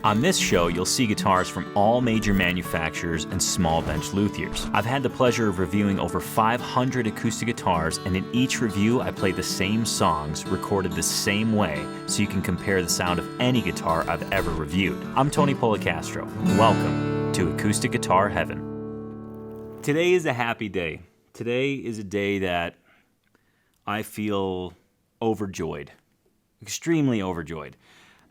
On this show, you'll see guitars from all major manufacturers and small bench luthiers. I've had the pleasure of reviewing over 500 acoustic guitars, and in each review, I play the same songs, recorded the same way, so you can compare the sound of any guitar I've ever reviewed. I'm Tony Policastro. Welcome to Acoustic Guitar Heaven. Today is a happy day. Today is a day that I feel overjoyed, extremely overjoyed.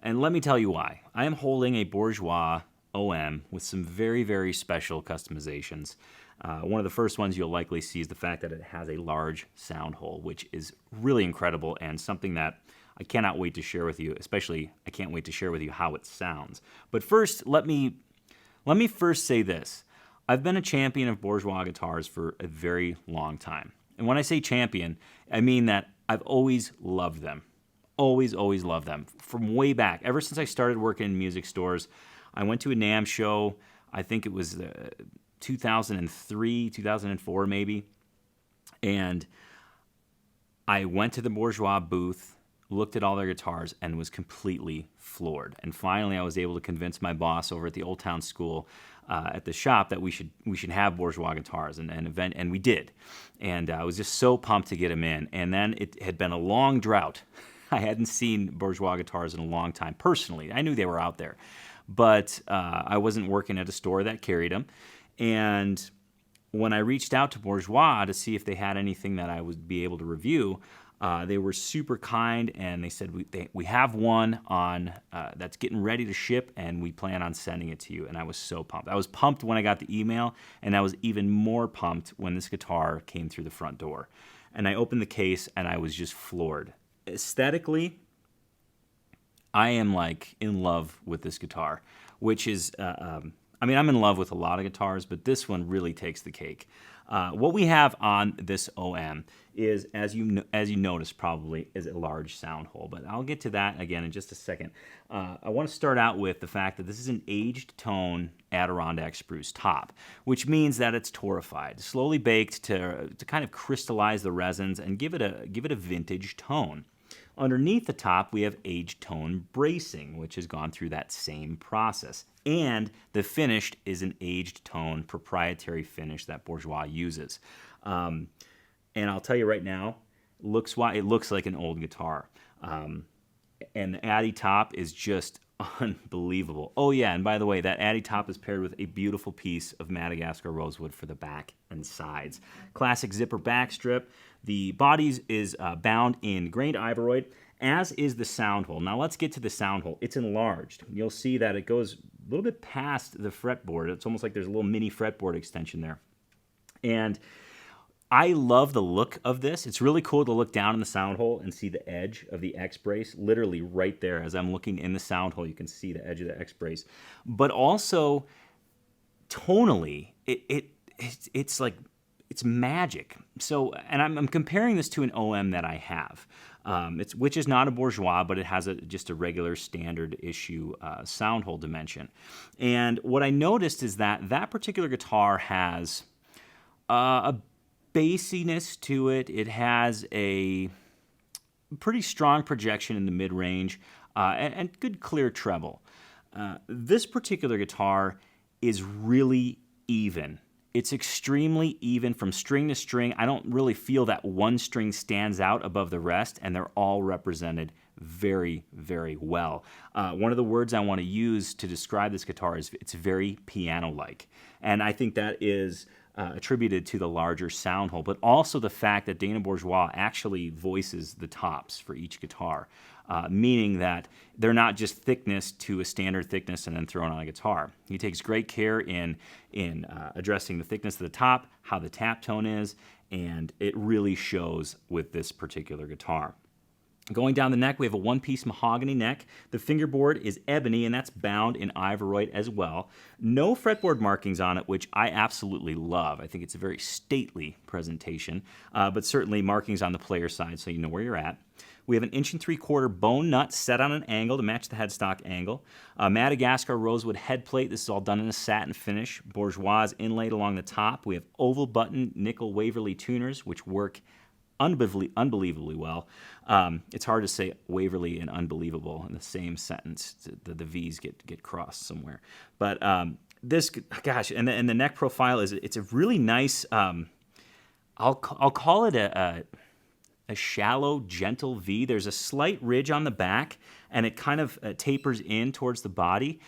And let me tell you why. I am holding a Bourgeois OM with some very, very special customizations. One of the first ones you'll likely see is the fact that it has a large sound hole, which is really incredible and something that I cannot wait to share with you, especially I can't wait to share with you how it sounds. But first, let me first say this. I've been a champion of Bourgeois guitars for a very long time. And when I say champion, I mean that I've always loved them. Always loved them. From way back, ever since I started working in music stores, I went to a NAMM show, I think it was 2003, 2004 maybe, and I went to the Bourgeois booth, looked at all their guitars, and was completely floored. And finally, I was able to convince my boss over at the Old Town School at the shop that we should have Bourgeois guitars, and we did. And I was just so pumped to get them in. And then it had been a long drought. I hadn't seen Bourgeois guitars in a long time. Personally, I knew they were out there, but I wasn't working at a store that carried them. And when I reached out to Bourgeois to see if they had anything that I would be able to review, they were super kind, and they said, we have one on that's getting ready to ship, and we plan on sending it to you. And I was so pumped. I was pumped when I got the email, and I was even more pumped when this guitar came through the front door. And I opened the case, and I was just floored. Aesthetically, I am like in love with this guitar, which is, I'm in love with a lot of guitars, but this one really takes the cake. What we have on this OM is, as you notice probably, is a large sound hole, but I'll get to that again in just a second. I want to start out with the fact that this is an aged tone Adirondack spruce top, which means that it's torrefied, slowly baked to kind of crystallize the resins and give it a vintage tone. Underneath the top, we have aged tone bracing, which has gone through that same process. And the finish is an aged tone proprietary finish that Bourgeois uses. And I'll tell you right now, it looks like an old guitar. And the Addy top is just unbelievable. Oh yeah, and by the way, that Addy top is paired with a beautiful piece of Madagascar rosewood for the back and sides. Classic zipper back strip. The body is bound in grained Ivoroid, as is the sound hole. Now let's get to the sound hole. It's enlarged. You'll see that it goes a little bit past the fretboard. It's almost like there's a little mini fretboard extension there. And I love the look of this. It's really cool to look down in the sound hole and see the edge of the X-brace, literally right there. As I'm looking in the sound hole, you can see the edge of the X-brace. But also, tonally, it's like, it's magic. So, and I'm comparing this to an OM that I have, which is not a Bourgeois, but it has just a regular standard issue sound hole dimension. And what I noticed is that particular guitar has a bassiness to it. It has a pretty strong projection in the mid-range and good clear treble. This particular guitar is really even. It's extremely even from string to string. I don't really feel that one string stands out above the rest, and they're all represented very, very well. One of the words I want to use to describe this guitar is it's very piano-like, and I think that is attributed to the larger sound hole, but also the fact that Dana Bourgeois actually voices the tops for each guitar, meaning that they're not just thickness to a standard thickness and then thrown on a guitar. He takes great care in addressing the thickness of the top, how the tap tone is, and it really shows with this particular guitar. Going down the neck, we have a one-piece mahogany neck. The fingerboard is ebony, and that's bound in Ivoroid as well. No fretboard markings on it, which I absolutely love. I think it's a very stately presentation, but certainly markings on the player side so you know where you're at. We have an 1 3/4 bone nut set on an angle to match the headstock angle. Madagascar rosewood head plate. This is all done in a satin finish. Bourgeois inlaid along the top. We have oval button nickel Waverly tuners, which work unbelievably well. It's hard to say Waverly and unbelievable in the same sentence. The V's get crossed somewhere. But this, gosh, and the neck profile it's a really nice. I'll call it a shallow, gentle V. There's a slight ridge on the back, and it kind of tapers in towards the body.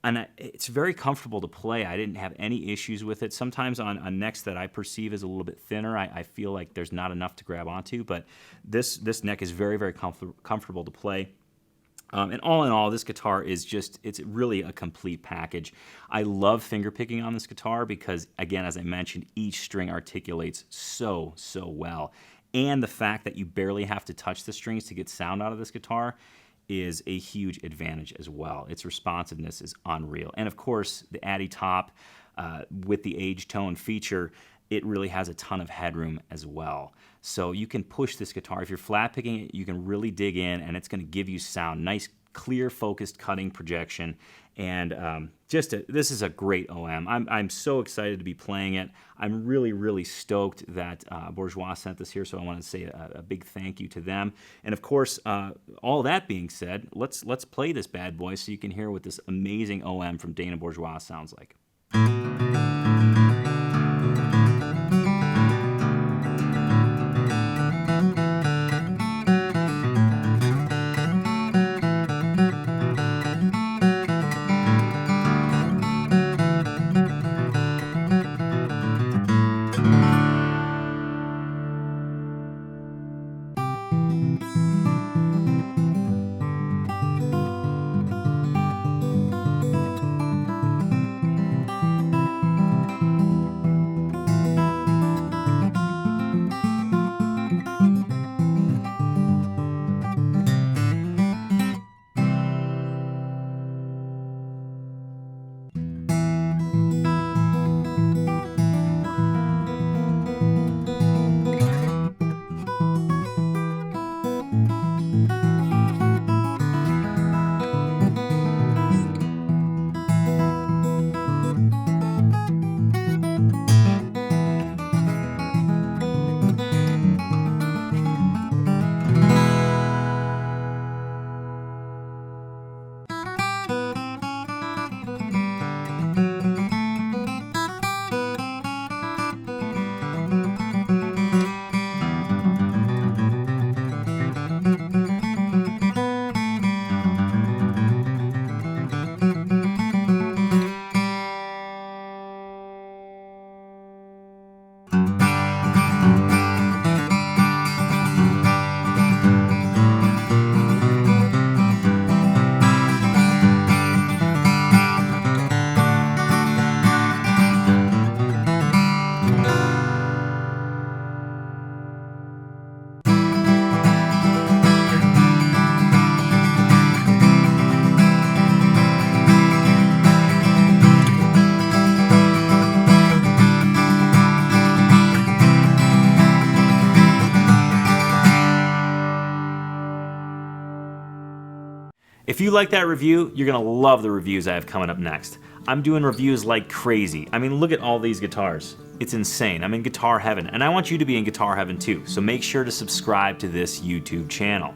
And it's very comfortable to play. I didn't have any issues with it. Sometimes on necks that I perceive as a little bit thinner, I feel like there's not enough to grab onto. But this neck is very, very comfortable to play. And all in all, this guitar is it's really a complete package. I love fingerpicking on this guitar because, again, as I mentioned, each string articulates so well. And the fact that you barely have to touch the strings to get sound out of this guitar is a huge advantage as well. Its responsiveness is unreal. And of course, the Addy top with the age tone feature, it really has a ton of headroom as well. So you can push this guitar. If you're flat picking it, you can really dig in, and it's going to give you sound. Nice, clear, focused cutting projection. And this is a great OM. I'm so excited to be playing it. I'm really stoked that Bourgeois sent this here, so I want to say a big thank you to them. And of course, all that being said, let's play this bad boy so you can hear what this amazing OM from Dana Bourgeois sounds like. If you like that review, you're going to love the reviews I have coming up next. I'm doing reviews like crazy. I mean, look at all these guitars. It's insane. I'm in guitar heaven, and I want you to be in guitar heaven too, so make sure to subscribe to this YouTube channel.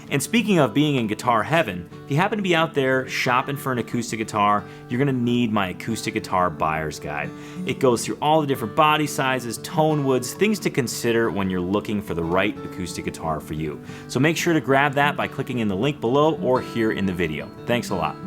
And speaking of being in guitar heaven, if you happen to be out there shopping for an acoustic guitar, you're going to need my acoustic guitar buyer's guide. It goes through all the different body sizes, tone woods, things to consider when you're looking for the right acoustic guitar for you. So make sure to grab that by clicking in the link below or here in the video. Thanks a lot.